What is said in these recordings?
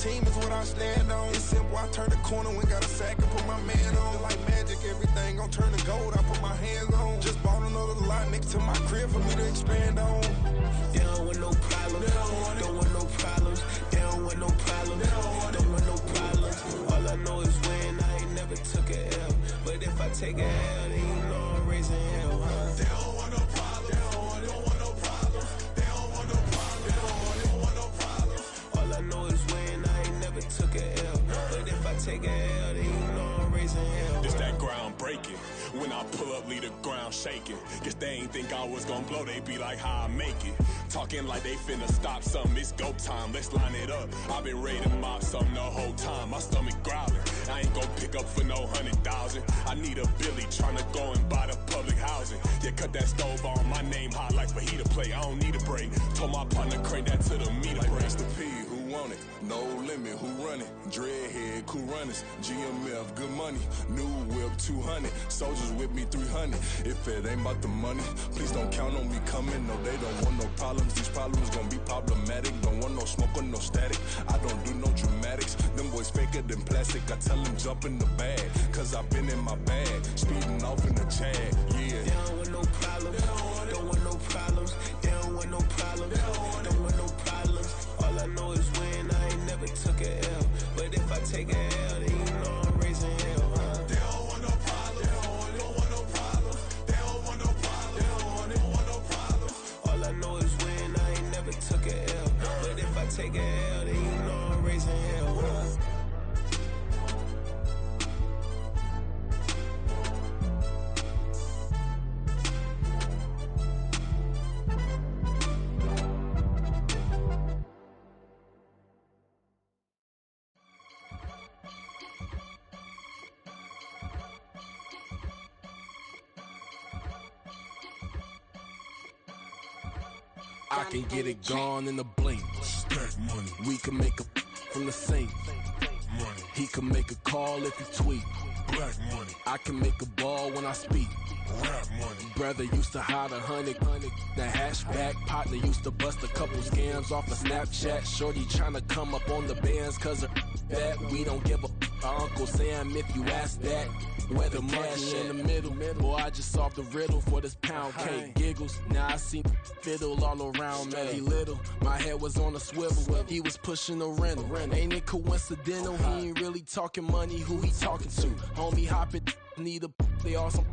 team is what I stand on. It's simple, I turn the corner when got a sack and put my man on. Like magic, everything gon' turn to gold, I put my hands on. Just bought another lot next to my crib for me to expand on. They don't want no problems, don't want no problems. They don't want no problems, don't want no problems. All I know is win, I ain't never took a L. But if I take a L, then you know I'm raising hell, huh? They don't want no problems, they don't want no problems. They don't want no problems, they don't want no problems. All I know is win, I ain't never took a L. But if I take a L, then you know I'm raising hell. This that ground breaking. When I pull up, leave the ground shaking. Guess they ain't think I was gonna blow, they be like, how I make it. Talking like they finna stop something, it's go time, let's line it up. I've been ready to mop something the whole time, my stomach growling. I ain't gon' pick up for no 100,000. I need a Billy tryna go and buy the public housing. Yeah, cut that stove on, my name hot like fajita plate. I don't need a break. Told my partner crank that to the meter like break. Mr. P, who want it? No limit, who run it? Dreadhead, cool runners. GMF, good money. New whip, 200. Soldiers with me, 300. If it ain't about the money, please don't count on me coming. No, they don't want no problems. These problems gon' be problematic. Don't want no smoke or no static. I don't do no dramatics. Them boys faker than plastic. I tell them jump in the bag, cause I've been in my bag. Speeding off in the Jag, yeah. They don't want no problems, don't want no problems. They don't want no problems, don't want no problems. All I know is win, I ain't never took a L. But if I take a L, then you know I'm raising hell, huh? They don't want no problems, they don't want no problems. They don't want no problems, they don't want no problems. All I know is win, I ain't never took a L. But if I take a L, then you know I'm raising hell, huh? I can get it gone in a blink. Stack money, We can make a from the sink. money, He can make a call if he tweet. black money, I can make a ball when I speak. rap money. Brother used to hide 100. The hashback partner used to bust a couple scams off of Snapchat. Shorty tryna come up on the bands cause of that. We don't give a Uncle Sam if you ask that. Where the money in the middle. Boy, I just solved the riddle for this pound cake. Giggles, now I see fiddle all around me. He little, my head was on a swivel. He was pushing a rental. Ain't it coincidental? He ain't really talking money. Who he talking to? Homie, hop it, need a they awesome.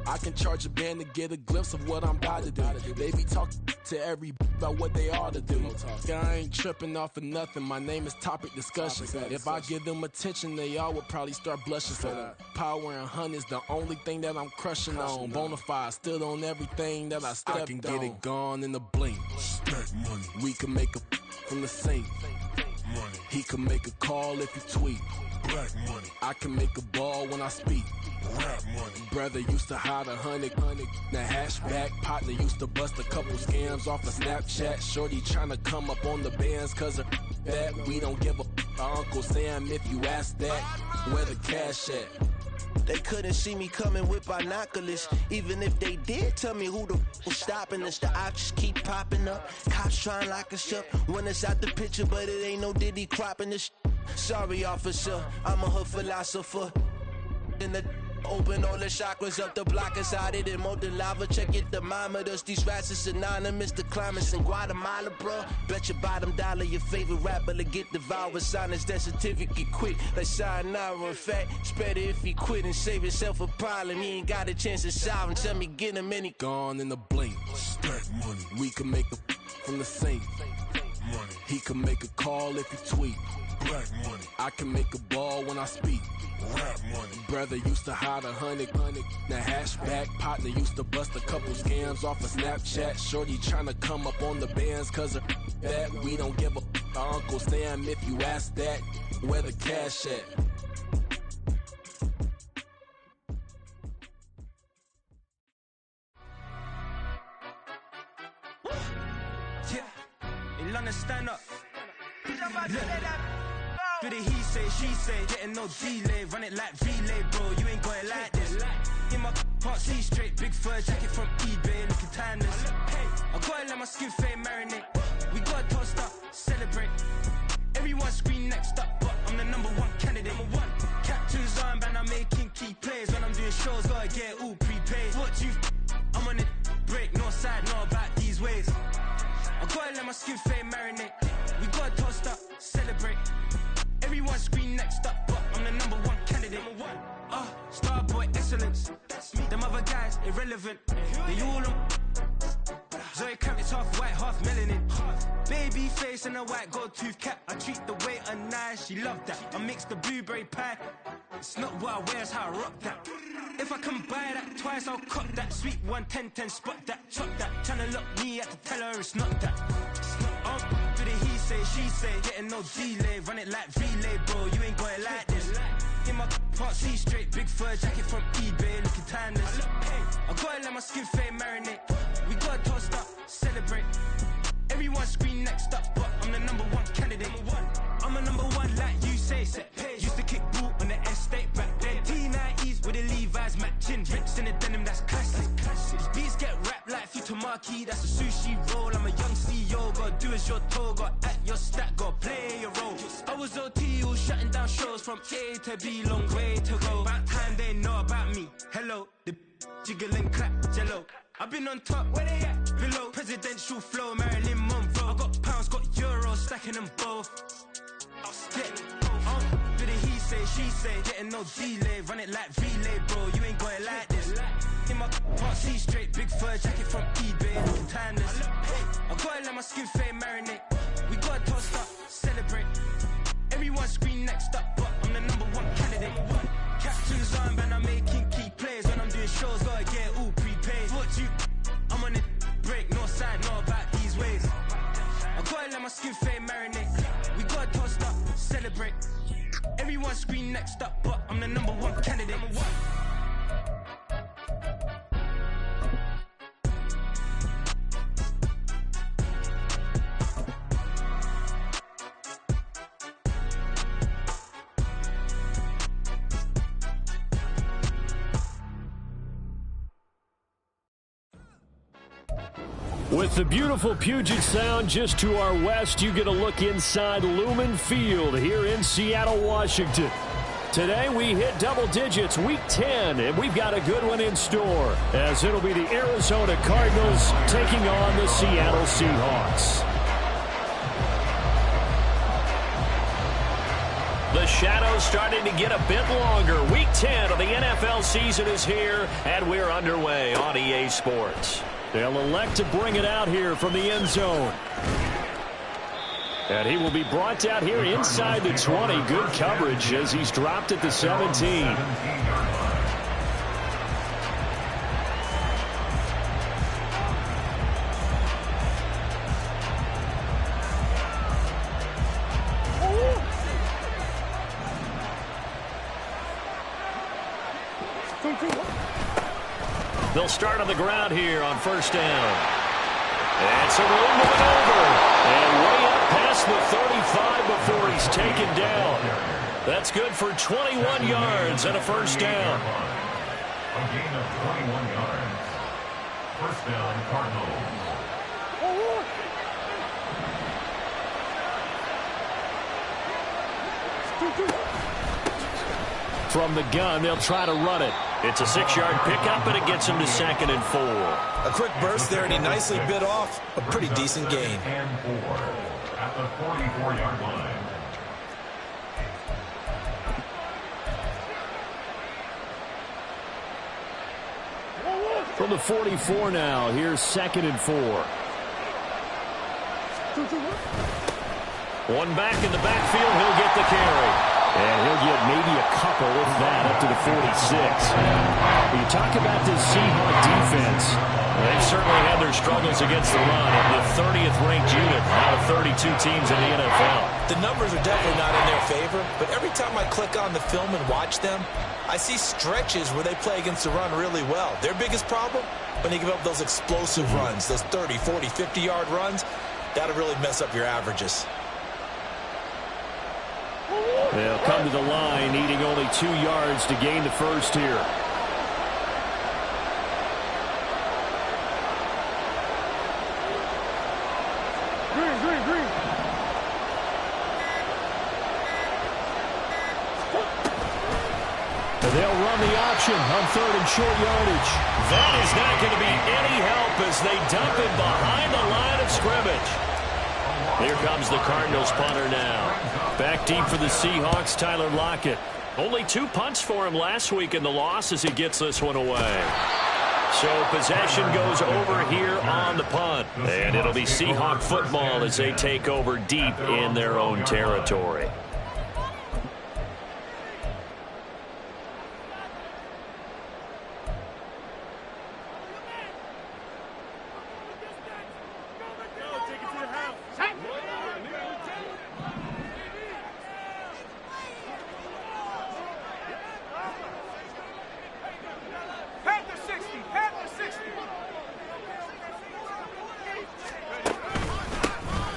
I can charge a band to get a glimpse of what I'm about to do. They be talking to every about what they ought to do. I ain't tripping off of nothing. My name is Topic Discussion. If I give them attention, they all would probably start blushing. So power and hunt is the only thing that I'm crushing on. Bonafide stood on everything that I stepped on. I can get it gone in a blink. Stack money, We can make a from the sink. money, He can make a call if he tweet. black money, I can make a ball when I speak. rap money. Brother used to hide 100. The hashback partner used to bust a couple scams off of Snapchat. Shorty tryna come up on the bands cause of that. We don't give a Uncle Sam if you ask that. Where the cash at? They couldn't see me coming with binoculars. Even if they did, tell me who the was stopping us. The options keep popping up. Cops trying to lock us up. When it's out the picture, but it ain't no Diddy cropping this. Sorry, officer, I'm a hood philosopher. In the open all the chakras up the block inside it and molten lava. Check your thermometers. These rats is synonymous to climates in Guatemala, bro. Bet your bottom dollar your favorite rapper to get devoured. Sign his death certificate quick. Like sayonara. In fact, it's better if he quit and save himself a problem. He ain't got a chance to solve and tell me get him any. Gone in a blink. Stack money, We can make a from the sink. money, He can make a call if he tweet. black money, I can make a ball when I speak. rap money. Brother used to hide 100. The hashback partner used to bust a couple scams off of Snapchat. Shorty tryna come up on the bands cause of that. We don't give a Uncle Sam if you ask that. Where the cash at? Yeah, in London, stand up. Look. Do the he say, she say, getting no delay. Run it like relay, bro, you ain't got it like this. In my can't see straight, big fur jacket from eBay, looking timeless. I gotta let my skin fade marinate. We gotta toast up, celebrate. Everyone scream next up, but I'm the number one candidate. Number one. Captain's armband, I'm making key plays. When I'm doing shows, gotta get all prepaid. What you I'm on it, break, no side, know about these ways. I gotta let my skin fade marinate. We gotta toast up, celebrate. Everyone scream next up, but I'm the number one candidate. Number one. Starboy excellence. That's me. Them other guys irrelevant. They all on. Zoe Camp, it's half white, half melanin. Baby face and a white gold tooth cap. I treat the waiter nice, she loved that. I mix the blueberry pie. It's not what I wear, it's how I rock that. If I can buy that twice, I'll cop that. Sweet 110, spot that, chop that. Tryna lock me, I have to tell her it's not that. Do the he say, she say, getting no delay. Run it like relay, bro, you ain't got it like this. In my part C straight, big fur jacket from eBay, looking timeless. I gotta let my skin fade marinate. We gotta toast up, celebrate. Everyone scream next up, but I'm the number one candidate. I'm a number one like you say, set page. Used to kick boot on the estate back then. T90s with the Levi's matching. Rips in the denim, that's classic. These beats get wrapped like Futamaki, that's a sushi roll. I'm a young CEO, gotta do as you're told. Gotta act your stat, gotta play your role. I was OT, all shutting down shows from A to B, long way to go. About time they know about me. Hello, the jiggle and clap, jello. I've been on top, where they at? Below, presidential flow, Marilyn Monroe. I got pounds, got euros, stacking them both. Do the he say, she say, getting no delay. Run it like relay, bro, you ain't got it like this. In my part C straight, big fur jacket from eBay, looking timeless. I gotta let my skin fade marinate. We gotta toast up, celebrate. Everyone scream next up, but I'm the number one candidate. Captain's armband, I'm making key plays. When I'm doing shows, gotta get all prepaid. What you I'm on it, break, no side, know about these ways. I gotta let my skin fade marinate. We gotta toast up, celebrate. Everyone scream next up, but I'm the number one candidate. Number one. With the beautiful Puget Sound just to our west, you get a look inside Lumen Field here in Seattle, Washington. Today we hit double digits, week 10, and we've got a good one in store, as it'll be the Arizona Cardinals taking on the Seattle Seahawks. The shadows starting to get a bit longer. Week 10 of the NFL season is here, and we're underway on EA Sports. They'll elect to bring it out here from the end zone. And he will be brought out here inside the 20. Good coverage as he's dropped at the 17. They'll start on the ground here on first down. And some room to maneuver. And way up past the 35 before he's taken down. That's good for 21 yards and a first down. A gain of 21 yards. First down, Cardinals. From the gun, they'll try to run it. It's a 6-yard pickup, and it gets him to 2nd and 4. A quick burst there, and he nicely bit off a pretty decent gain. And 4 at the 44-yard line. From the 44 now, here's 2nd and 4. One back in the backfield, he'll get the carry. And he'll get maybe a couple, if that, up to the 46. You talk about this Seahawk defense. They've certainly had their struggles against the run. The 30th ranked unit out of 32 teams in the NFL. The numbers are definitely not in their favor, but every time I click on the film and watch them, I see stretches where they play against the run really well. Their biggest problem, when they give up those explosive runs, those 30, 40, 50-yard runs, that'll really mess up your averages. They'll come to the line, needing only 2 yards to gain the first here. They'll run the option on 3rd and short yardage. That is not going to be any help as they dump it behind the line of scrimmage. Here comes the Cardinals punter now. Back deep for the Seahawks, Tyler Lockett. Only 2 punts for him last week in the loss as he gets this one away. So possession goes over here on the punt. And it'll be Seahawk football as they take over deep in their own territory.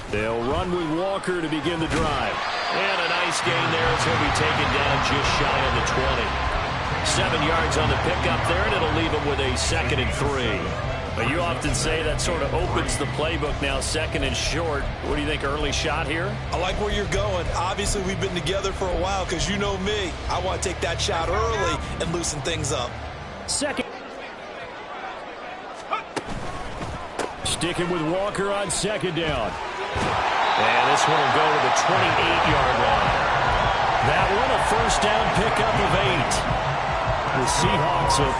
They'll run with Walker to begin the drive. And a nice gain there as he'll be taken down just shy of the 20. 7 yards on the pickup there, and it'll leave him with a 2nd and 3. But you often say that sort of opens the playbook now, 2nd and short. What do you think, early shot here? I like where you're going. Obviously, we've been together for a while because you know me. I want to take that shot early and loosen things up. Second. Sticking with Walker on 2nd down. And this one will go to the 28-yard line. That one a 1st down pickup of 8. The Seahawks are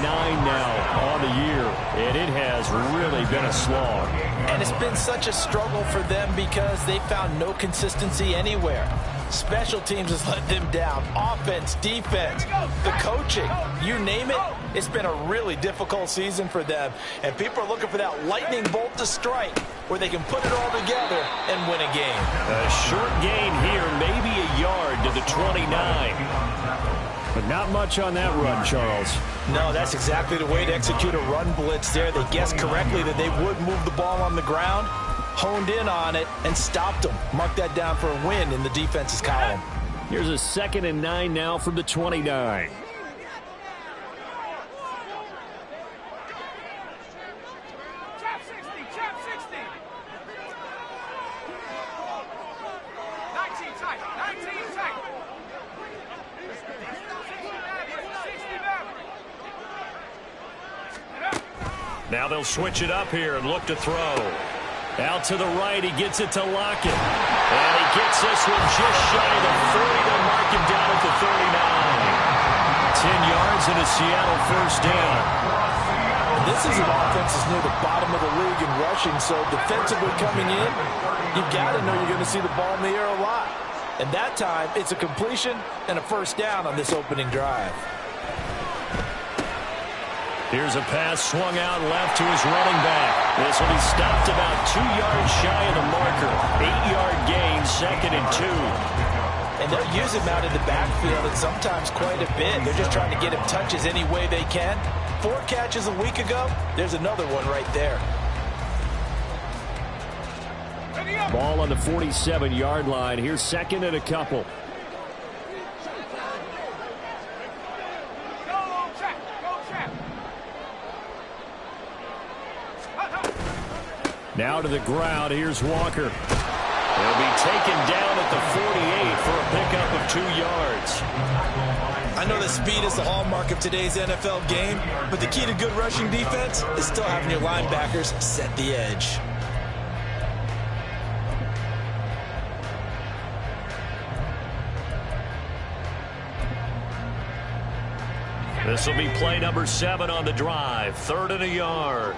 0-9 now on the year, and it has really been a slog. And it's been such a struggle for them because they found no consistency anywhere. Special teams has let them down. Offense, defense, the coaching, you name it. It's been a really difficult season for them. And people are looking for that lightning bolt to strike where they can put it all together and win a game. A short gain here, maybe a yard to the 29. But not much on that run, Charles. No, that's exactly the way to execute a run blitz there. They guessed correctly that they would move the ball on the ground, honed in on it, and stopped them. Mark that down for a win in the defense's column. Here's a 2nd and 9 now from the 29. Now they'll switch it up here and look to throw. Out to the right, he gets it to Lockett. And he gets this one just shy of the 40. They'll mark him down at the 39. 10 yards and a Seattle 1st down. This is an offense that's near the bottom of the league in rushing, so defensively coming in, you've got to know you're going to see the ball in the air a lot. And that time, it's a completion and a 1st down on this opening drive. Here's a pass swung out left to his running back. This will be stopped about 2 yards shy of the marker. 8-yard gain, 2nd and 2. And they'll use him out in the backfield and sometimes quite a bit. They're just trying to get him touches any way they can. 4 catches a week ago. There's another one right there. Ball on the 47-yard line. Here's 2nd and a couple. Now to the ground. Here's Walker. He'll be taken down at the 48 for a pickup of 2 yards. I know that speed is the hallmark of today's NFL game, but the key to good rushing defense is still having your linebackers set the edge. This will be play number 7 on the drive. 3rd and a yard.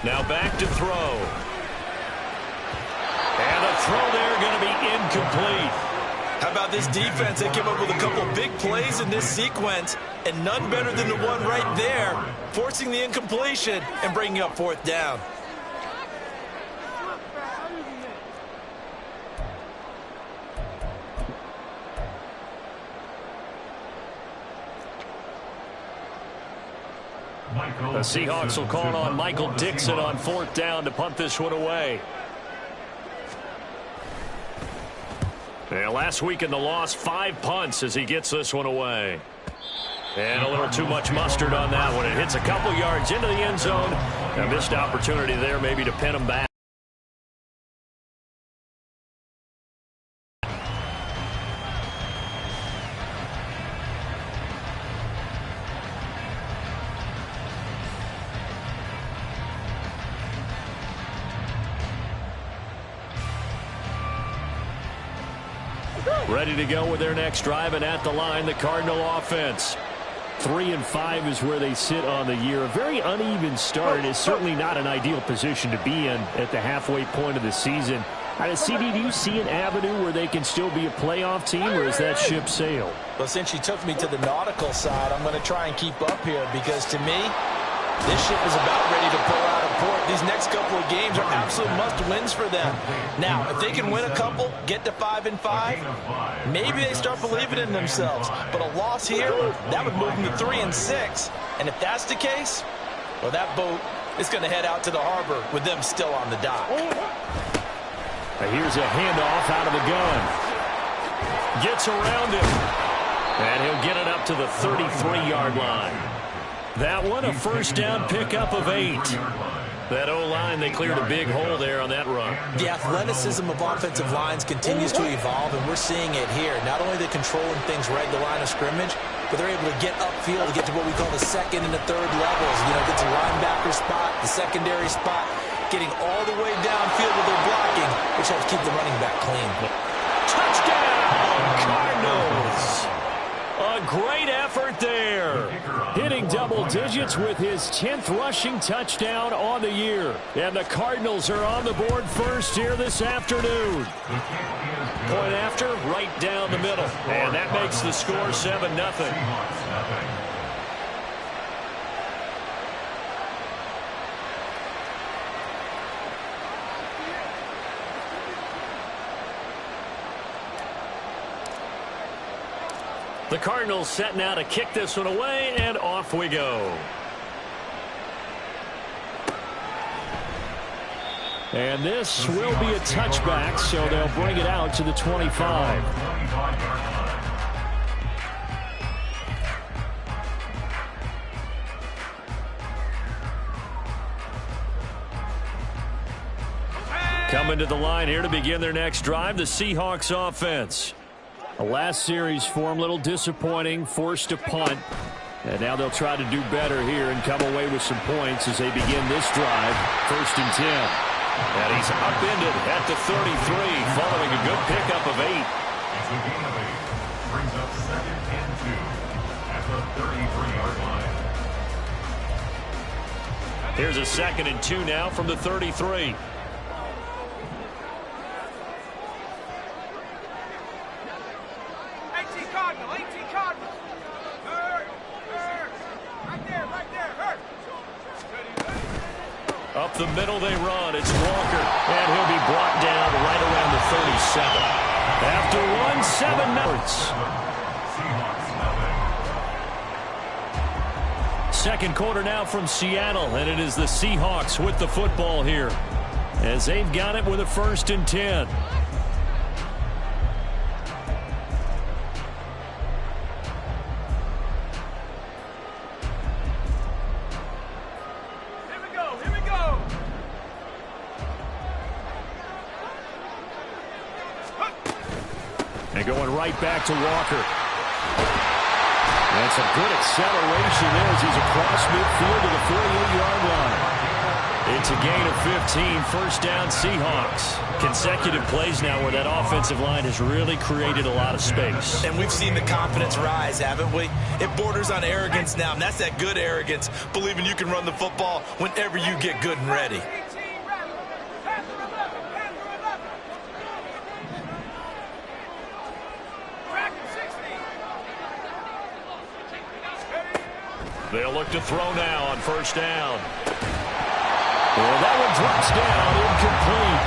Now back to throw. And the throw there going to be incomplete. How about this defense? They came up with a couple big plays in this sequence, and none better than the one right there, forcing the incompletion and bringing up 4th down. The Seahawks will call on Michael Dixon on 4th down to punt this one away. And last week in the loss, 5 punts as he gets this one away. And a little too much mustard on that one. It hits a couple yards into the end zone. A missed opportunity there maybe to pin him back. Ready to go with their next drive, and at the line, the Cardinal offense. 3-5 is where they sit on the year. A very uneven start is certainly not an ideal position to be in at the halfway point of the season. CD, do you see an avenue where they can still be a playoff team, or is that ship sailed? Well, since you took me to the nautical side, I'm going to try and keep up here because, to me, this ship is about ready to pull out of port. These next couple of games are absolute must-wins for them. Now, if they can win a couple, get to 5-5, maybe they start believing in themselves. But a loss here, that would move them to 3-6. And if that's the case, well, that boat is going to head out to the harbor with them still on the dock. Here's a handoff out of the gun. Gets around it. And he'll get it up to the 33-yard line. That one, a first down pickup of 8. That O-line, they cleared a big hole there on that run. The athleticism of offensive lines continues to evolve, and we're seeing it here. Not only are they controlling things right at the line of scrimmage, but they're able to get upfield to get to what we call the second and the third levels. You know, get to the linebacker spot, the secondary spot, getting all the way downfield with their blocking, which helps keep the running back clean. Touchdown, Cardinals! A great effort there. Hitting double digits with his 10th rushing touchdown on the year. And the Cardinals are on the board first here this afternoon. Point after, right down the middle. And that makes the score 7-0. The Cardinals set now to kick this one away, and off we go. And this will be a touchback, so they'll bring it out to the 25. Coming to the line here to begin their next drive, the Seahawks offense. The last series for them, a little disappointing, forced to punt. And now they'll try to do better here and come away with some points as they begin this drive, 1st and 10. And he's upended at the 33, following a good pickup of 8. It's a gain of 8. Brings up 2nd and 2 at the 33-yard line. Here's a 2nd and 2 now from the 33. Up the middle they run. It's Walker. And he'll be brought down right around the 37. After 1, 7 yards. Second quarter now from Seattle. And it is the Seahawks with the football here, as they've got it with a 1st and 10. And going right back to Walker. And some good acceleration there as he's across midfield to the 48-yard line. It's a gain of 15, first down Seahawks. Consecutive plays now where that offensive line has really created a lot of space. And we've seen the confidence rise, haven't we? It borders on arrogance now, and that's that good arrogance, believing you can run the football whenever you get good and ready. They'll look to throw now on 1st down. Well, that one drops down, incomplete.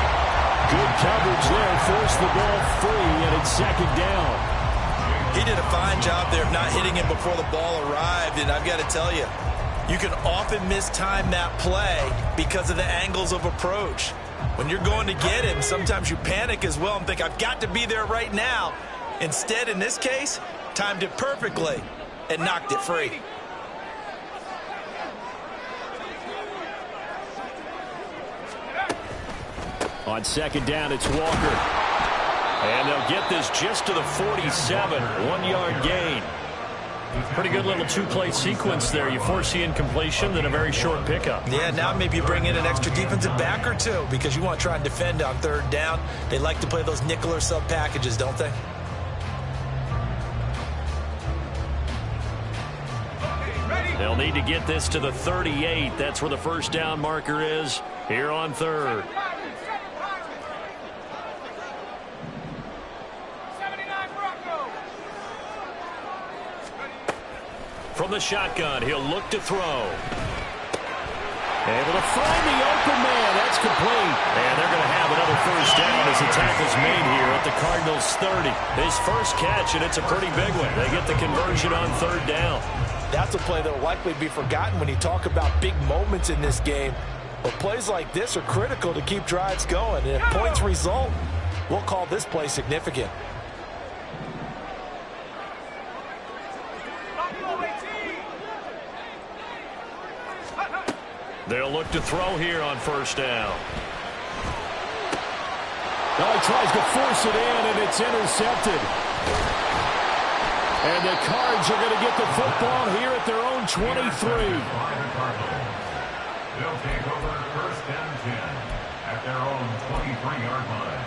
Good coverage there, forced the ball free, and it's 2nd down. He did a fine job there of not hitting him before the ball arrived, and I've got to tell you, you can often mistime that play because of the angles of approach. When you're going to get him, sometimes you panic as well and think, I've got to be there right now. Instead, in this case, timed it perfectly and knocked it free. On second down, it's Walker. And they'll get this just to the 47, 1-yard gain. Pretty good little two-play sequence there. You force the incompletion, then a very short pickup. Yeah, now maybe you bring in an extra defensive back or two because you want to try and defend on third down. They like to play those nickel or sub packages, don't they? They'll need to get this to the 38. That's where the first down marker is here on third. From the shotgun, he'll look to throw. Able to find the open man. That's complete. And they're going to have another first down as the tackle's made here at the Cardinals' 30. His first catch, and it's a pretty big one. They get the conversion on third down. That's a play that will likely be forgotten when you talk about big moments in this game. But plays like this are critical to keep drives going. And if points result, we'll call this play significant. They'll look to throw here on first down. Now he tries to force it in, and it's intercepted. And the Cards are going to get the football here at their own 23. They'll take over first and 10 at their own 23-yard line.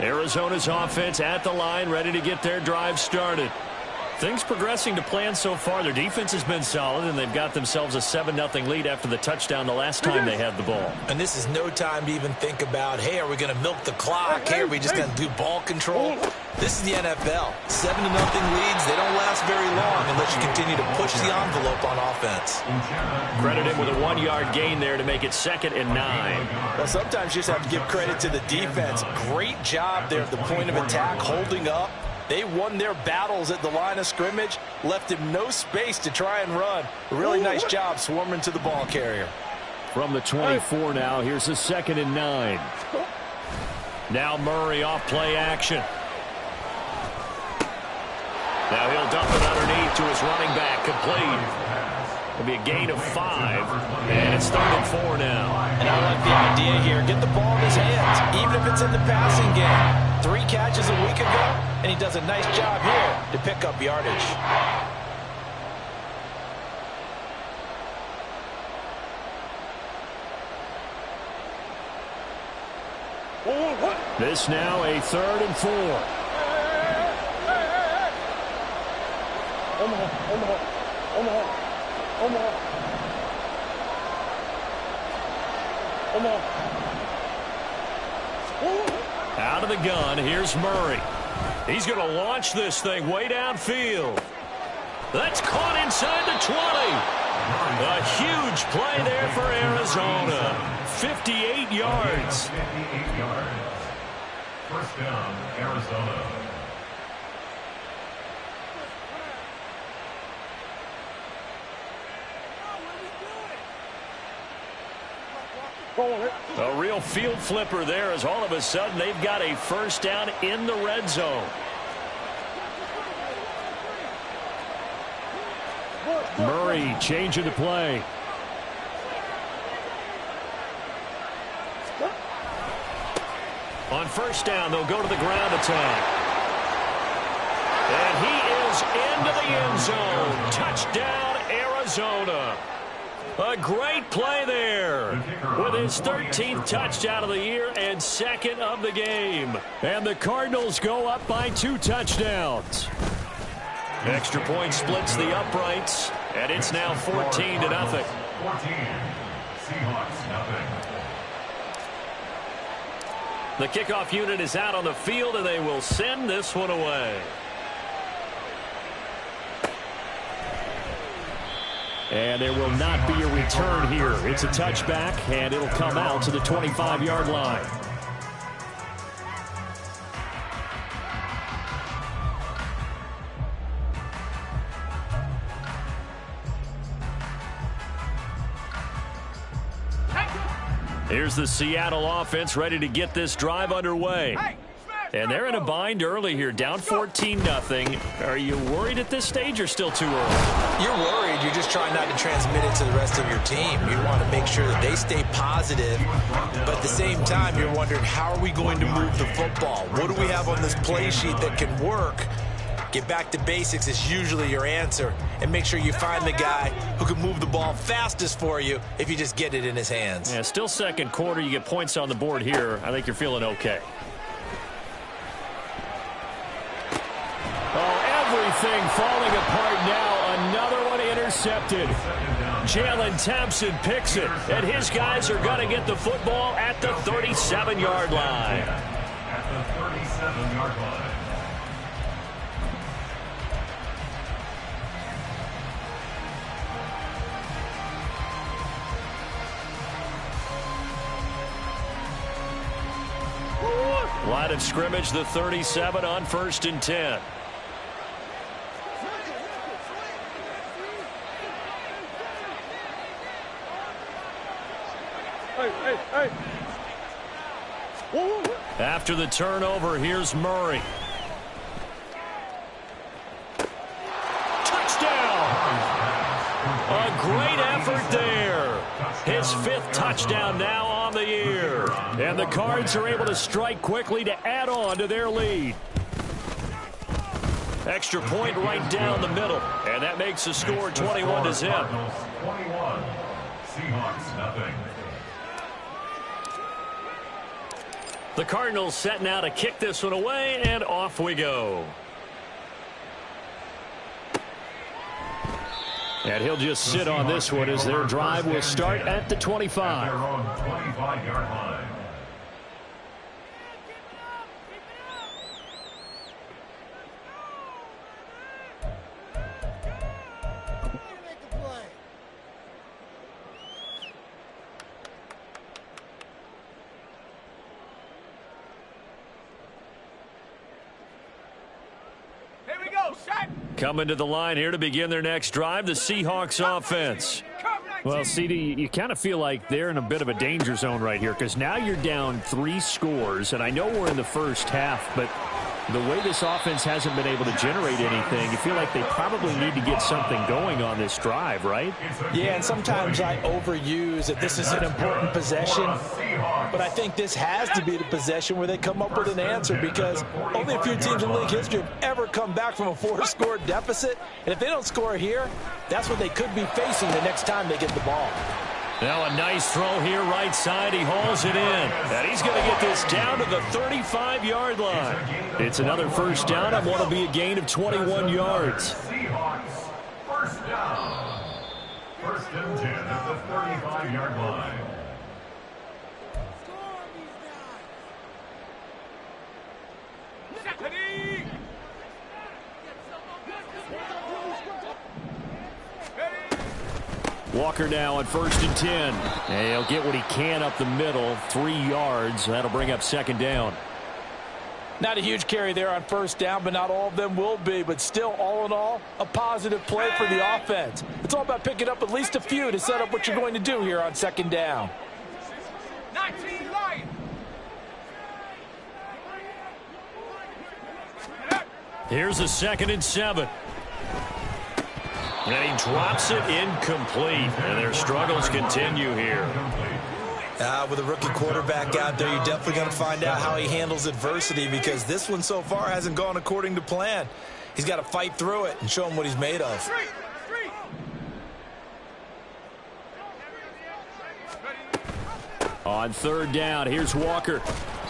Arizona's offense at the line, ready to get their drive started. Things progressing to plan so far. Their defense has been solid, and they've got themselves a 7-0 lead after the touchdown the last time they had the ball. And this is no time to even think about, hey, are we going to milk the clock? Hey, are we just going to do ball control? This is the NFL. 7-0 leads, they don't last very long unless you continue to push the envelope on offense. Credit him with a 1-yard gain there to make it 2nd and 9. Well, sometimes you just have to give credit to the defense. Great job there at the point of attack, holding up. They won their battles at the line of scrimmage, left him no space to try and run. Really nice job swarming to the ball carrier. From the 24 now, here's a 2nd and 9. Now Murray off play action. Now he'll dump it underneath to his running back, complete. It'll be a gain of 5, and it's 3rd and 4 now. And I like the idea here. Get the ball in his hands, even if it's in the passing game. 3 catches a week ago, and he does a nice job here to pick up yardage. This now a 3rd and 4. Out of the gun, here's Murray. He's going to launch this thing way downfield. That's caught inside the 20. A huge play there for Arizona. 58 yards. 58 yards. First down, Arizona. A real field flipper there as all of a sudden they've got a first down in the red zone. Murray changing the play. On first down, they'll go to the ground attack. And he is into the end zone. Touchdown, Arizona. A great play there with his 13th touchdown of the year and 2nd of the game. And the Cardinals go up by 2 touchdowns. Extra point splits the uprights, and it's now 14-0. 14. Seahawks, nothing. The kickoff unit is out on the field, and they will send this one away. And there will not be a return here. It's a touchback, and it'll come out to the 25-yard line. Here's the Seattle offense ready to get this drive underway. And they're in a bind early here, down 14-0. Are you worried at this stage or still too early? You're worried. You're just trying not to transmit it to the rest of your team. You want to make sure that they stay positive. But at the same time, you're wondering, how are we going to move the football? What do we have on this play sheet that can work? Get back to basics is usually your answer. And make sure you find the guy who can move the ball fastest for you if you just get it in his hands. Yeah, still second quarter. You get points on the board here. I think you're feeling okay. Oh, everything falling apart now. Another one intercepted. Jalen Thompson picks it, and his guys are going to get the football at the 37-yard line. At the 37-yard line. Line of scrimmage, the 37 on 1st and 10. After the turnover, here's Murray. Touchdown! A great effort there. His 5th touchdown now on the year. And the Cards are able to strike quickly to add on to their lead. Extra point right down the middle. And that makes the score 21-zip. 21. Seahawks, nothing. The Cardinals set now to kick this one away, and off we go. And he'll just sit on this one as their drive will start at the 25. At their own 25-yard line. Coming to the line here to begin their next drive, the Seahawks offense. Well, CD, you kind of feel like they're in a bit of a danger zone right here because now you're down 3 scores, and I know we're in the first half, but the way this offense hasn't been able to generate anything, you feel like they probably need to get something going on this drive, right? Yeah, and sometimes I overuse that this is an important possession, but I think this has to be the possession where they come up with an answer because only a few teams in league history have ever come back from a 4-score deficit, and if they don't score here, that's what they could be facing the next time they get the ball. Now a nice throw here right side. He hauls it in. And he's going to get this down to the 35-yard line. It's another first down on what will be a gain of 21 yards. Seahawks, first down. 1st and 10 at the 35-yard line. Walker now on 1st and 10. And he'll get what he can up the middle, 3 yards. That'll bring up 2nd down. Not a huge carry there on 1st down, but not all of them will be. But still, all in all, a positive play for the offense. It's all about picking up at least a few to set up what you're going to do here on 2nd down. 19 line. Here's a 2nd and 7. And he drops it incomplete. And their struggles continue here. With a rookie quarterback out there, you're definitely going to find out how he handles adversity because this one so far hasn't gone according to plan. He's got to fight through it and show him what he's made of. On 3rd down, here's Walker.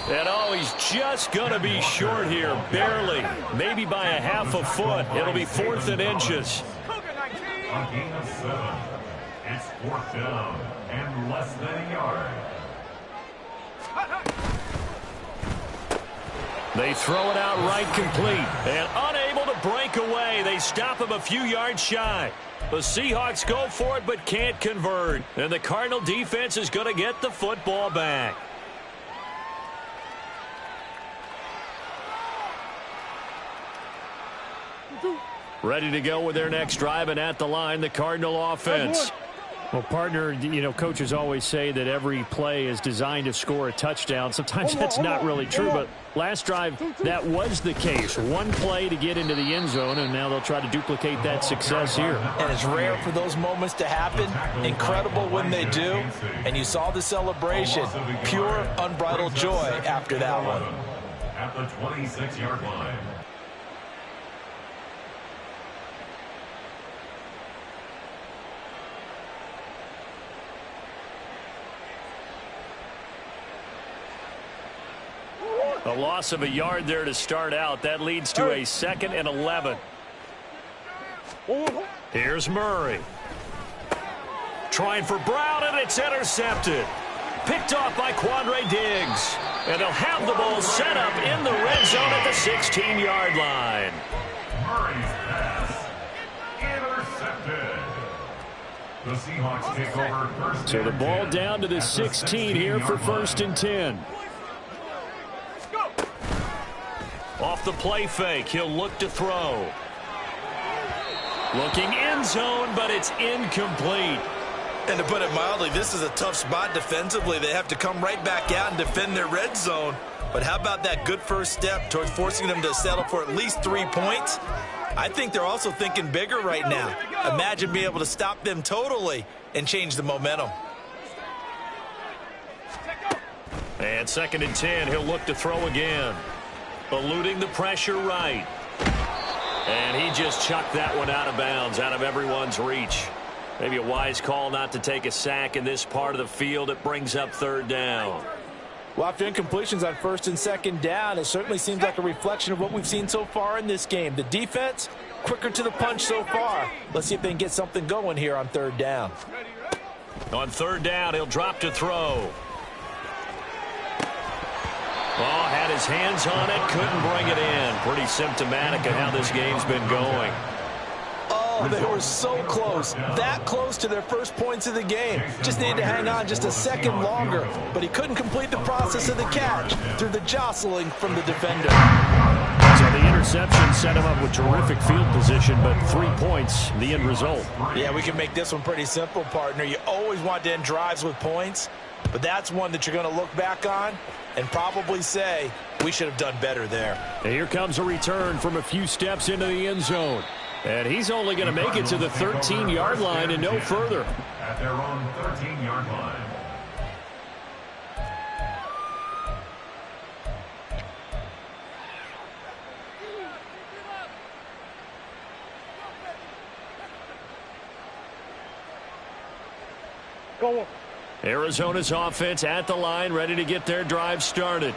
And oh, he's just going to be short here, barely. Maybe by a half a foot. It'll be 4th and inches. A gain of 7. It's 4th down and less than a yard. They throw it out right complete. And unable to break away. They stop him a few yards shy. The Seahawks go for it but can't convert. And the Cardinal defense is going to get the football back. Ready to go with their next drive, and at the line, the Cardinal offense. Well, partner, you know, coaches always say that every play is designed to score a touchdown. Sometimes that's not really true, but last drive, that was the case. One play to get into the end zone, and now they'll try to duplicate that success here. And it's rare for those moments to happen. Incredible when they do. And you saw the celebration. Pure, unbridled joy after that one. At the 26-yard line. A loss of a yard there to start out. That leads to a 2nd and 11. Here's Murray. Trying for Brown, and it's intercepted. Picked off by Quandre Diggs. And they'll have the ball set up in the red zone at the 16-yard line. Murray's pass intercepted. The Seahawks take over first. So the ball down to the 16 here for 1st and 10. Off the play fake, he'll look to throw. Looking end zone, but it's incomplete. And to put it mildly, this is a tough spot defensively. They have to come right back out and defend their red zone. But how about that good first step towards forcing them to settle for at least 3 points? I think they're also thinking bigger right now. Imagine being able to stop them totally and change the momentum. And 2nd and 10, he'll look to throw again. Eluding the pressure right. And he just chucked that one out of bounds, out of everyone's reach. Maybe a wise call not to take a sack in this part of the field. It brings up 3rd down. Well, after incompletions on 1st and 2nd down, it certainly seems like a reflection of what we've seen so far in this game. The defense, quicker to the punch so far. Let's see if they can get something going here on 3rd down. On 3rd down, he'll drop to throw. Oh, had his hands on it, couldn't bring it in. Pretty symptomatic of how this game's been going. Oh, they were so close. That close to their first points of the game. Just needed to hang on just a second longer. But he couldn't complete the process of the catch through the jostling from the defender. So the interception set him up with terrific field position, but 3 points, the end result. Yeah, we can make this one pretty simple, partner. You always want to end drives with points, but that's one that you're going to look back on and probably say, we should have done better there. And here comes a return from a few steps into the end zone. And he's only going to make it to the 13-yard line and no further. At their own 13-yard line. Arizona's offense at the line, ready to get their drive started.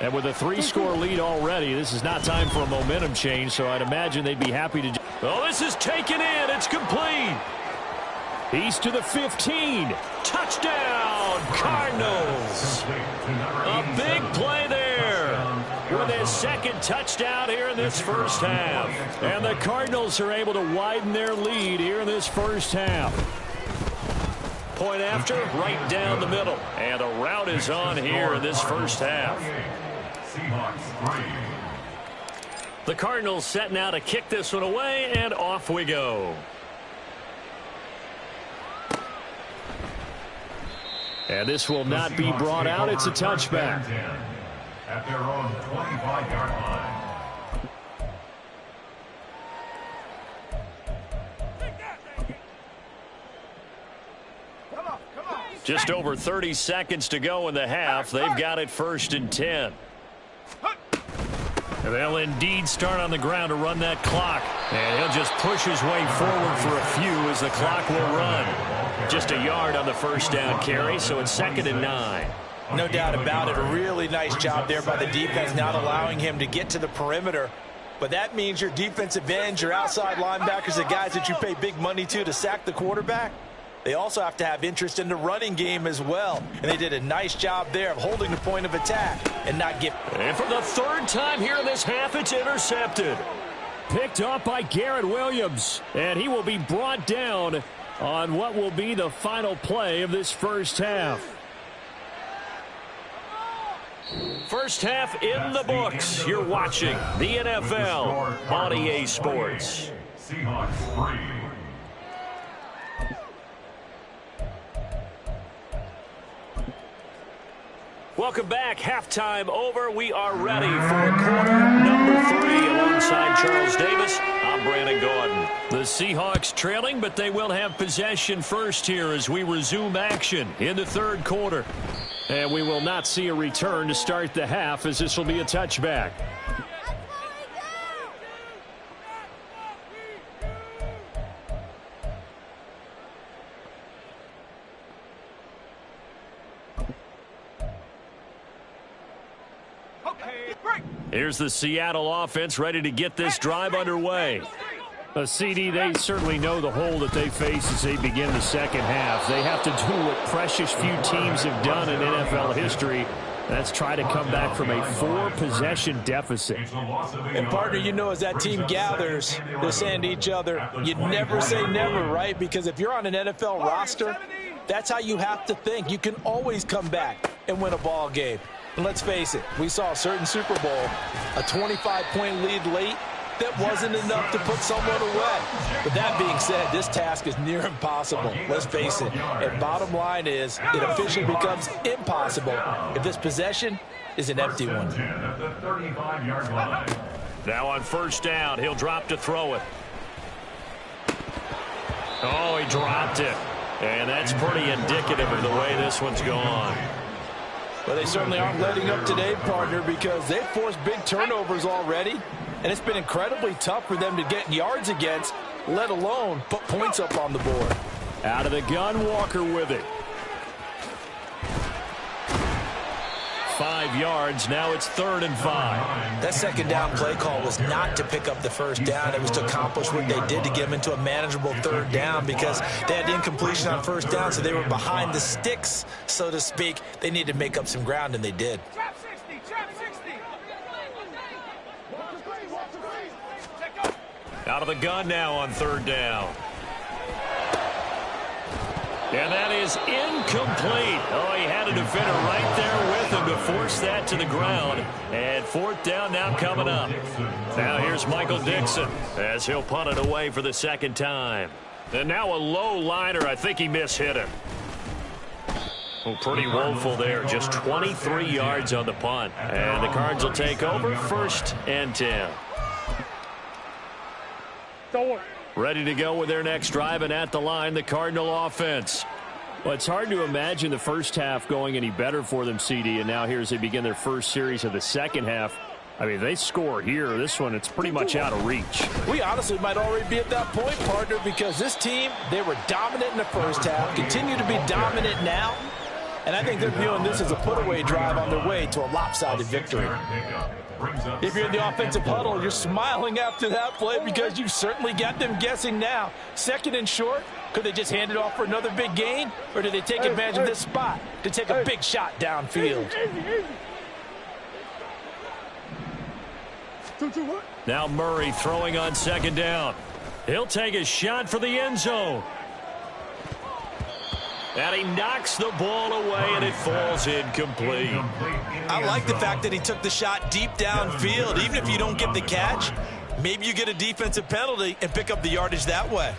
And with a 3-score lead already, this is not time for a momentum change, so I'd imagine they'd be happy to... Oh, this is taken in. It's complete. He's to the 15. Touchdown, Cardinals. A big play there with his 2nd touchdown here in this first half. And the Cardinals are able to widen their lead here in this first half. Point after, right down the middle. And the route is on here in this first half. Seahawks 3. The Cardinals setting out to kick this one away, and off we go. And this will not be brought out. It's a touchback. At their own 25-yard line. Just over 30 seconds to go in the half. They've got it 1st and 10. And they'll indeed start on the ground to run that clock. And he'll just push his way forward for a few as the clock will run. Just a yard on the first down carry, so it's 2nd and 9. No doubt about it. A really nice job there by the defense, not allowing him to get to the perimeter. But that means your defensive ends, your outside linebackers, the guys that you pay big money to sack the quarterback, they also have to have interest in the running game as well. And they did a nice job there of holding the point of attack and not get... And for the 3rd time here in this half, it's intercepted. Picked up by Garrett Williams. And he will be brought down on what will be the final play of this first half. First half in the books. You're watching the NFL on EA Sports. Seahawks 3. Welcome back. Halftime over. We are ready for quarter number 3. Alongside Charles Davis, I'm Brandon Gordon. The Seahawks trailing, but they will have possession first here as we resume action in the third quarter. And we will not see a return to start the half, as this will be a touchback. Here's the Seattle offense ready to get this drive underway. CD, they certainly know the hole that they face as they begin the second half. They have to do what precious few teams have done in NFL history. That's try to come back from a 4-possession deficit. And, partner, you know, as that team gathers, they're saying to each other, you never say never, right? Because if you're on an NFL roster, that's how you have to think. You can always come back and win a ball game. And let's face it, we saw a certain Super Bowl, a 25-point lead late. That wasn't enough to put someone away. But that being said, this task is near impossible. Let's face it. And bottom line is, it officially becomes impossible if this possession is an empty one. Now on first down, he'll drop to throw it. Oh, he dropped it. And that's pretty indicative of the way this one's gone. Well, they certainly aren't letting up today, partner, because they've forced big turnovers already. And it's been incredibly tough for them to get yards against, let alone put points up on the board. Out of the gun, Walker with it. 5 yards. Now it's 3rd and 5. That second down play call was not to pick up the first down. It was to accomplish what they did to get them into a manageable 3rd down because they had incompletion on first down, so they were behind the sticks, so to speak. They needed to make up some ground, and they did. Out of the gun now on 3rd down. And that is incomplete. Oh, he had a defender right there with him to force that to the ground. And 4th down now coming up. Now here's Michael Dixon as he'll punt it away for the 2nd time. And now a low liner. I think he mishit him. Oh, pretty woeful there. Just 23 yards on the punt. And the Cards will take over 1st and 10. Ready to go with their next drive, and at the line, the Cardinal offense. Well, it's hard to imagine the first half going any better for them, CD, and now here as they begin their first series of the second half. I mean, they score here. This one, it's pretty much out of reach. We honestly might already be at that point, partner, because this team, they were dominant in the first half, continue to be dominant now, and I think they're viewing this as a put-away drive on their way to a lopsided victory. If you're in the offensive huddle, you're smiling after that play because you've certainly got them guessing now. 2nd and short, could they just hand it off for another big gain? Or do they take advantage of this spot to take a big shot downfield? Now Murray throwing on 2nd down. He'll take a shot for the end zone. And he knocks the ball away, and it falls incomplete. I like the fact that he took the shot deep downfield. Even if you don't get the catch, maybe you get a defensive penalty and pick up the yardage that way.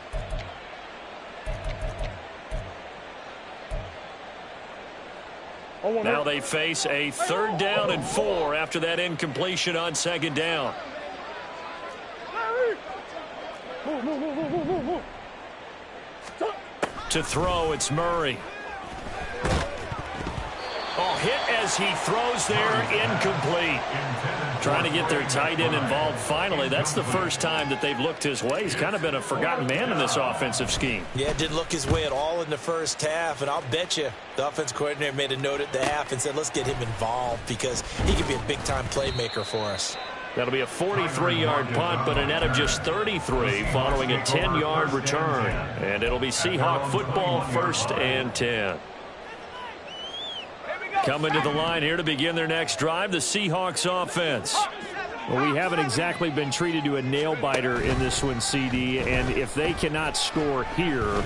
Now they face a 3rd down and 4 after that incompletion on 2nd down. To throw, it's Murray. Oh, hit as he throws there, incomplete. Trying to get their tight end involved finally. That's the first time that they've looked his way. He's kind of been a forgotten man in this offensive scheme. Yeah, didn't look his way at all in the first half, and I'll bet you the offense coordinator made a note at the half and said, let's get him involved because he could be a big-time playmaker for us. That'll be a 43-yard punt, but a net of just 33 following a 10-yard return. And it'll be Seahawk football 1st and 10. Coming to the line here to begin their next drive, the Seahawks offense. Well, we haven't exactly been treated to a nail-biter in this one, CD, and if they cannot score here,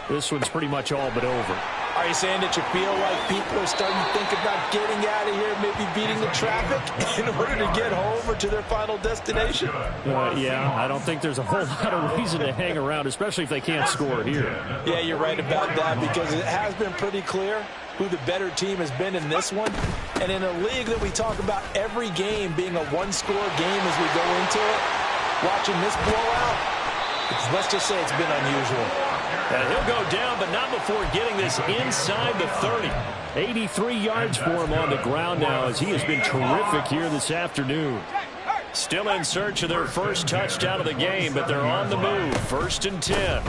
this one's pretty much all but over. Are you saying that you feel like people are starting to think about getting out of here, maybe beating the traffic in order to get home or to their final destination? Yeah, I don't think there's a whole lot of reason to hang around, especially if they can't score here. Yeah, you're right about that because it has been pretty clear who the better team has been in this one. And in a league that we talk about every game being a one-score game as we go into it, watching this blowout, let's just say it's been unusual. And he'll go down, but not before getting this inside the 30. 83 yards for him on the ground now as he has been terrific here this afternoon. Still in search of their first touchdown of the game, but they're on the move. 1st and 10.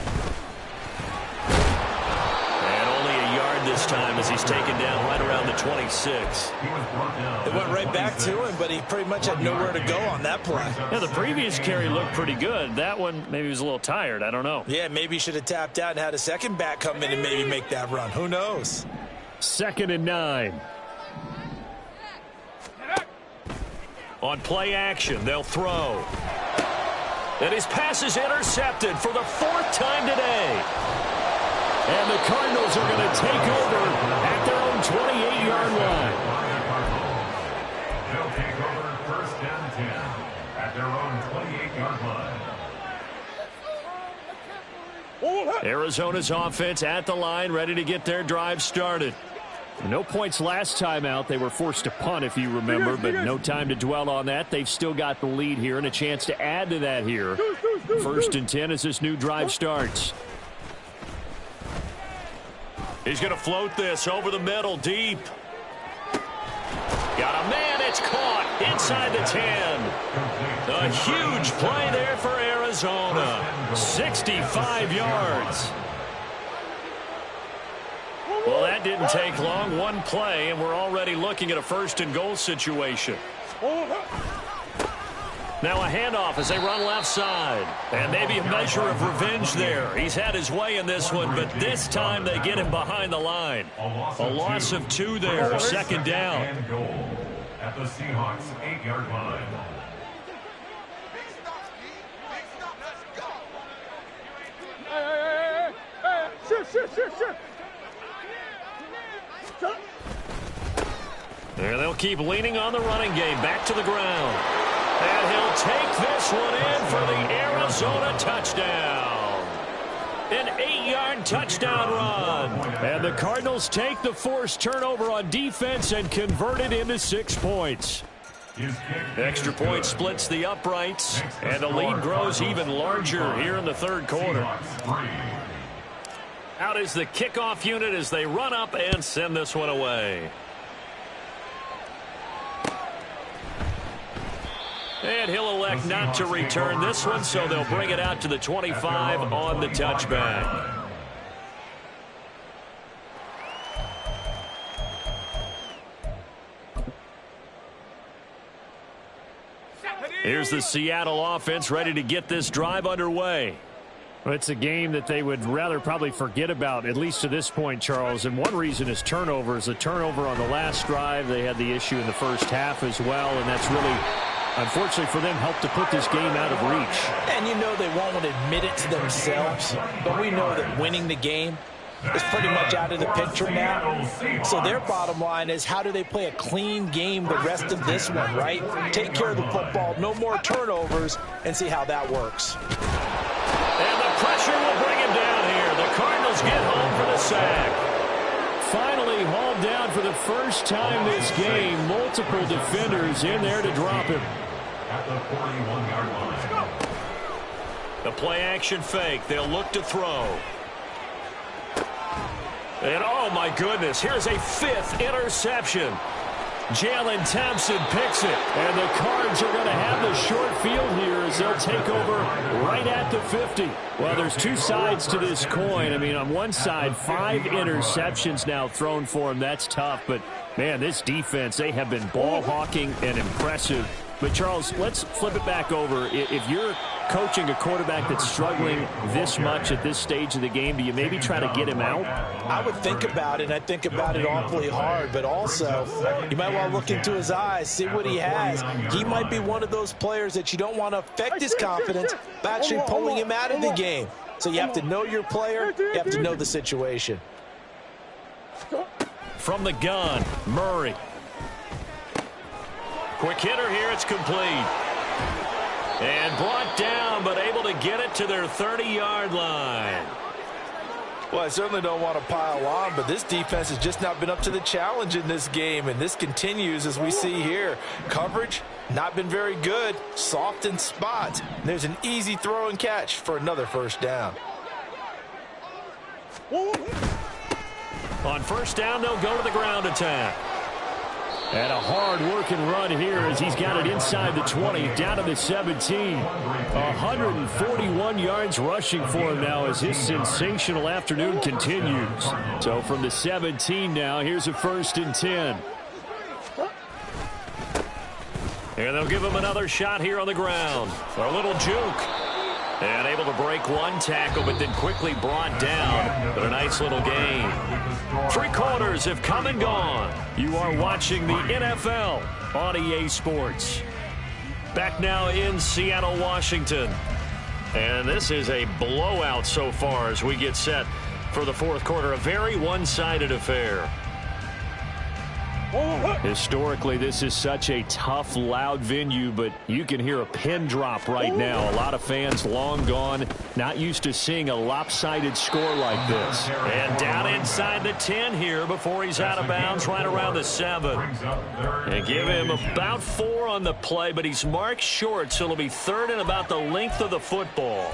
And only a yard this time as he's taken down right around the 26. It went right back to him, but he pretty much had nowhere to go on that play. Yeah, the previous carry looked pretty good. That one, maybe he was a little tired. I don't know. Yeah, maybe he should have tapped out and had a second back come in and maybe make that run. Who knows? 2nd and 9. On play action, they'll throw. And his pass is intercepted for the 4th time today. And the Cardinals are going to take over at their own 28-yard line. They'll take over 1st and 10 at their own 28-yard line. Arizona's offense at the line, ready to get their drive started. No points last time out. They were forced to punt, if you remember, but no time to dwell on that. They've still got the lead here and a chance to add to that here. 1st and 10 as this new drive starts. He's going to float this over the middle, deep. Got a man, it's caught inside the 10. A huge play there for Arizona. 65 yards. Well, that didn't take long. One play, and we're already looking at a 1st and goal situation. Now a handoff as they run left side. And maybe a measure of revenge there. He's had his way in this one, but this time they get him behind the line. A loss of 2 there, 2nd down. And goal at the Seahawks 8-yard line. And they'll keep leaning on the running game. Back to the ground. And he'll take this one in for the Arizona touchdown. An 8-yard touchdown run. And the Cardinals take the forced turnover on defense and convert it into 6 points. Extra point splits the uprights, and the lead grows even larger here in the 3rd quarter. Out is the kickoff unit as they run up and send this one away. And he'll elect not to return this one, so they'll bring it out to the 25 on the touchback. Here's the Seattle offense ready to get this drive underway. Well, it's a game that they would rather probably forget about, at least to this point, Charles. And one reason is turnovers. A turnover on the last drive. They had the issue in the first half as well, and that's really, unfortunately for them, helped to put this game out of reach. And you know they won't admit it to themselves, but we know that winning the game is pretty much out of the picture now. So their bottom line is, how do they play a clean game the rest of this one, right? Take care of the football, no more turnovers, and see how that works. And the pressure will bring him down here. The Cardinals get home for the sack. Finally hauled down for the first time this game. Multiple defenders in there to drop him. At the 41-yard line. The play action fake. They'll look to throw. And oh my goodness, here's a 5th interception. Jalen Thompson picks it. And the Cards are going to have the short field here as they'll take over right at the 50. Well, there's 2 sides to this coin. I mean, on one side, 5 interceptions now thrown for him. That's tough. But, man, this defense, they have been ball hawking and impressive. But, Charles, let's flip it back over. If you're coaching a quarterback that's struggling this much at this stage of the game, do you maybe try to get him out? I would think about it. I think about it awfully hard. But also, you might want to look into his eyes, see what he has. He might be one of those players that you don't want to affect his confidence by actually pulling him out of the game. So you have to know your player. You have to know the situation. From the gun, Murray. Quick hitter here, it's complete. And brought down, but able to get it to their 30-yard line. Well, I certainly don't want to pile on, but this defense has just not been up to the challenge in this game, and this continues as we see here. Coverage, not been very good, soft in spots. And there's an easy throw and catch for another first down. On first down, they'll go to the ground attack. And a hard-working run here as he's got it inside the 20, down to the 17. 141 yards rushing for him now as his sensational afternoon continues. So from the 17 now, here's a 1st and 10. And they'll give him another shot here on the ground. A little juke. And able to break one tackle, but then quickly brought down. But a nice little gain. 3 quarters have come and gone. You are watching the NFL on EA Sports. Back now in Seattle, Washington. And this is a blowout so far as we get set for the 4th quarter. A very one-sided affair. Historically, this is such a tough, loud venue, but you can hear a pin drop right now. A lot of fans long gone, not used to seeing a lopsided score like this. And down inside the 10 here before he's out of bounds, right around the 7. And give him about 4 on the play, but he's marked short, so it'll be 3rd and about the length of the football.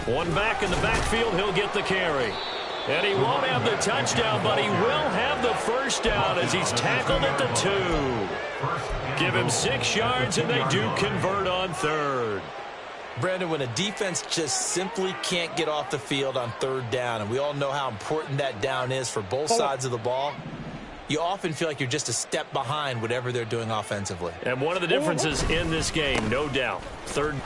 One back in the backfield, he'll get the carry. And he won't have the touchdown, but he will have the first down as he's tackled at the 2. Give him 6 yards, and they do convert on 3rd. Brandon, when a defense just simply can't get off the field on 3rd down, and we all know how important that down is for both sides of the ball, you often feel like you're just a step behind whatever they're doing offensively. And one of the differences in this game, no doubt, 3rd.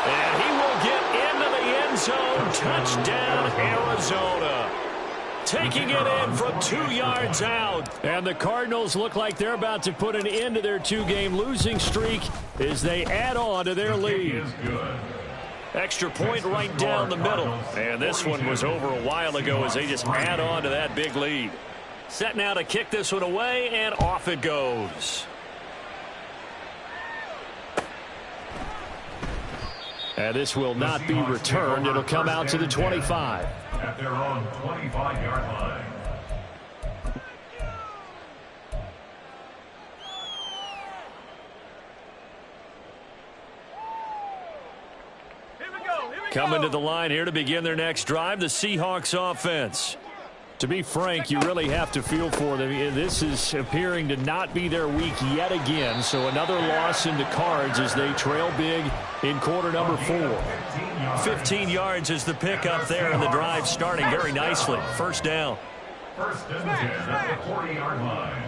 And he will get into the end zone. Touchdown, Arizona. Taking it in from 2 yards out. And the Cardinals look like they're about to put an end to their 2-game losing streak as they add on to their lead. Extra point right down the middle. And this one was over a while ago as they just add on to that big lead. Set now to kick this one away, and off it goes. And this will not be returned. It'll come out to the 25. At their own 25-yard line. Coming to the line here to begin their next drive, the Seahawks offense. To be frank, you really have to feel for them. This is appearing to not be their week yet again. So another loss in the cards as they trail big in quarter number 4. 15 yards is the pickup there, and the drive starting very nicely. First down. First and 10 at the 40-yard line.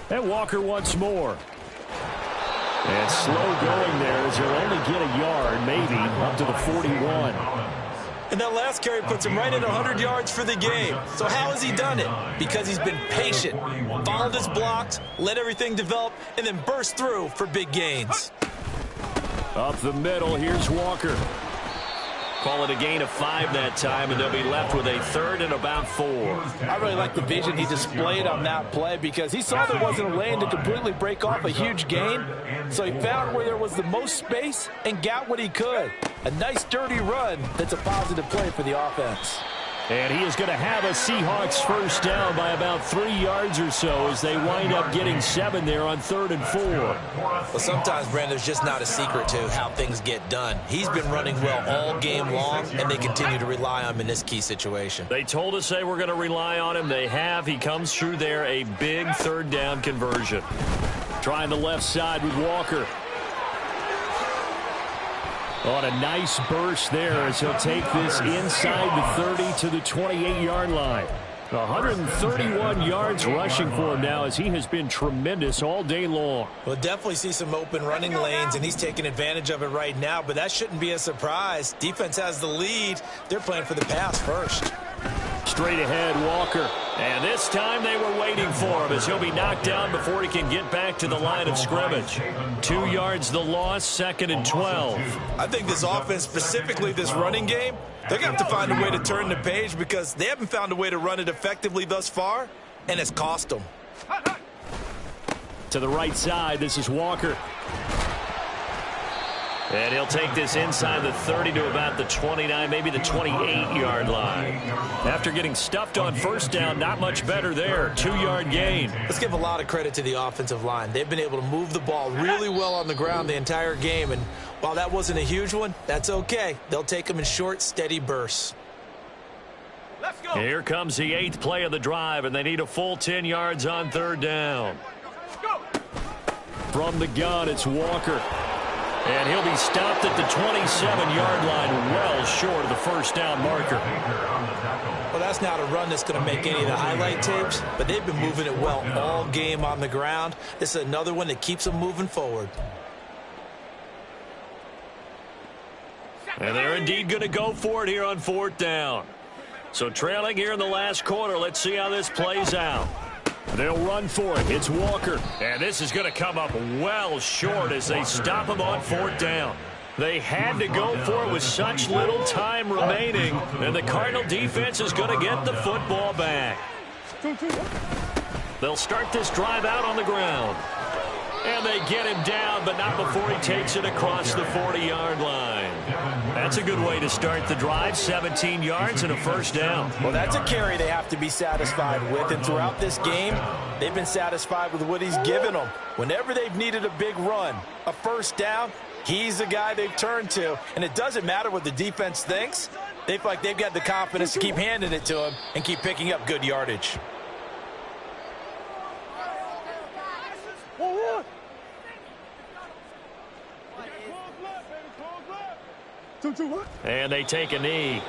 And Walker once more. And slow going there as he'll only get a yard, maybe, up to the 41. And that last carry puts him right at 100 yards for the game. So how has he done it? Because he's been patient, followed his blocks, let everything develop, and then burst through for big gains. Up the middle, here's Walker. Call it a gain of 5 that time, and they'll be left with a 3rd and about 4. I really like the vision he displayed on that play because he saw there wasn't a lane to completely break off a huge gain. So he found where there was the most space and got what he could. A nice, dirty run that's a positive play for the offense. And he is going to have a Seahawks first down by about 3 yards or so as they wind up getting 7 there on 3rd and 4. Well, sometimes, Brandon, there's just not a secret to how things get done. He's been running well all game long, and they continue to rely on him in this key situation. They told us they were going to rely on him. They have. He comes through there, a big 3rd down conversion. Trying the left side with Walker. On a nice burst there as he'll take this inside the 30 to the 28-yard line. 131 yards rushing for him now as he has been tremendous all day long. We'll definitely see some open running lanes, and he's taking advantage of it right now, but that shouldn't be a surprise. Defense has the lead. They're playing for the pass first. Straight ahead, Walker. And this time they were waiting for him as he'll be knocked down before he can get back to the line of scrimmage. 2 yards the loss, 2nd and 12. I think this offense, specifically this running game, they're going to have to find a way to turn the page because they haven't found a way to run it effectively thus far, and it's cost them. To the right side, this is Walker. And he'll take this inside the 30 to about the 29, maybe the 28-yard line. After getting stuffed on first down, not much better there. 2-yard gain. Let's give a lot of credit to the offensive line. They've been able to move the ball really well on the ground the entire game. And while that wasn't a huge one, that's okay. They'll take them in short, steady bursts. Let's go. Here comes the 8th play of the drive, and they need a full 10 yards on third down. From the gun, it's Walker. And he'll be stopped at the 27-yard line, well short of the first down marker. Well, that's not a run that's going to make any of the highlight tapes, but they've been moving it well all game on the ground. This is another one that keeps them moving forward. And they're indeed going to go for it here on fourth down. So trailing here in the last quarter, let's see how this plays out. They'll run for it. It's Walker. And this is going to come up well short as they stop him on fourth down. They had to go for it with such little time remaining, and the Cardinal defense is going to get the football back. They'll start this drive out on the ground. And they get him down, but not before he takes it across the 40-yard line. That's a good way to start the drive, 17 yards and a first down. Well, that's a carry they have to be satisfied with, and throughout this game, they've been satisfied with what he's given them. Whenever they've needed a big run, a first down, he's the guy they've turned to, and it doesn't matter what the defense thinks. They feel like they've got the confidence to keep handing it to him and keep picking up good yardage. And they take a knee.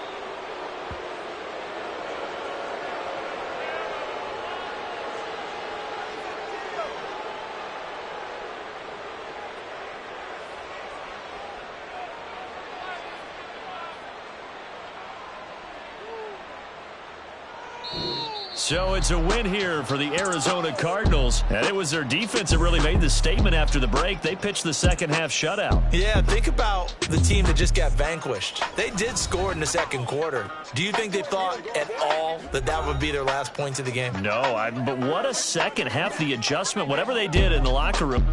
So it's a win here for the Arizona Cardinals. And it was their defense that really made the statement after the break. They pitched the second half shutout. Yeah, think about the team that just got vanquished. They did score in the second quarter. Do you think they thought at all that that would be their last points of the game? No, but what a second half, the adjustment, whatever they did in the locker room.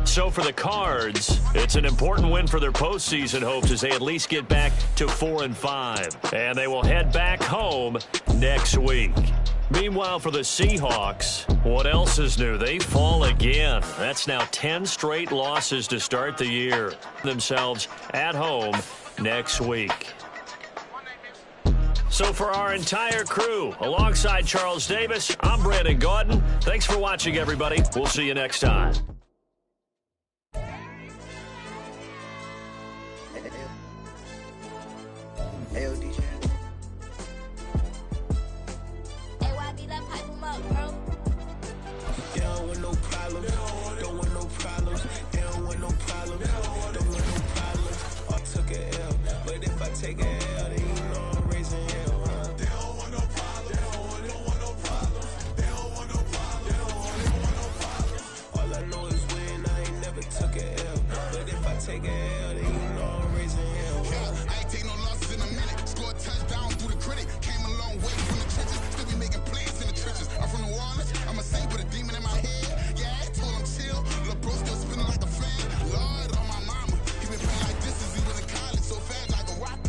So for the Cards, it's an important win for their postseason hopes as they at least get back to 4-5. And they will head back home next week. Meanwhile, for the Seahawks, what else is new? They fall again. That's now 10 straight losses to start the year. Themselves at home next week. So for our entire crew, alongside Charles Davis, I'm Brandon Gaudin. Thanks for watching, everybody. We'll see you next time. Take a L, then you know I'm raising hell, huh? They don't want no problem. They don't want no problem. They don't want no problem. They don't want no problem. All I know is win. I ain't never took a L. But if I take a L, then you know I'm raising hell, huh? Yeah, I ain't take no losses in a minute. Scored touchdown through the critic. Came a long way from the trenches. Still be making plays in the trenches. I'm from New Orleans. I'm a saint with a demon in my head. Yeah, I told him chill. Lil' bro still spinning like a fan. Lord on my mama. He been playing like this since he was in college. So fast like a rocket.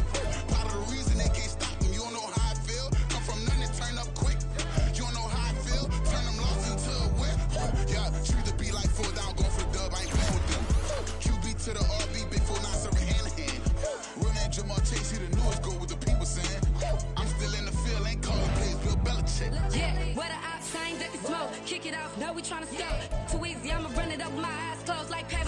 To the RB, big 4-9 serving hand in hand. Real name Jamal Chase, he the newest go with the people saying. I'm still in the field, ain't calling plays, Bill Belichick. Yeah, where the ops, I ain't that smoke. Kick it off, no, we tryna scope. Too easy, I'ma run it up with my eyes closed like Pat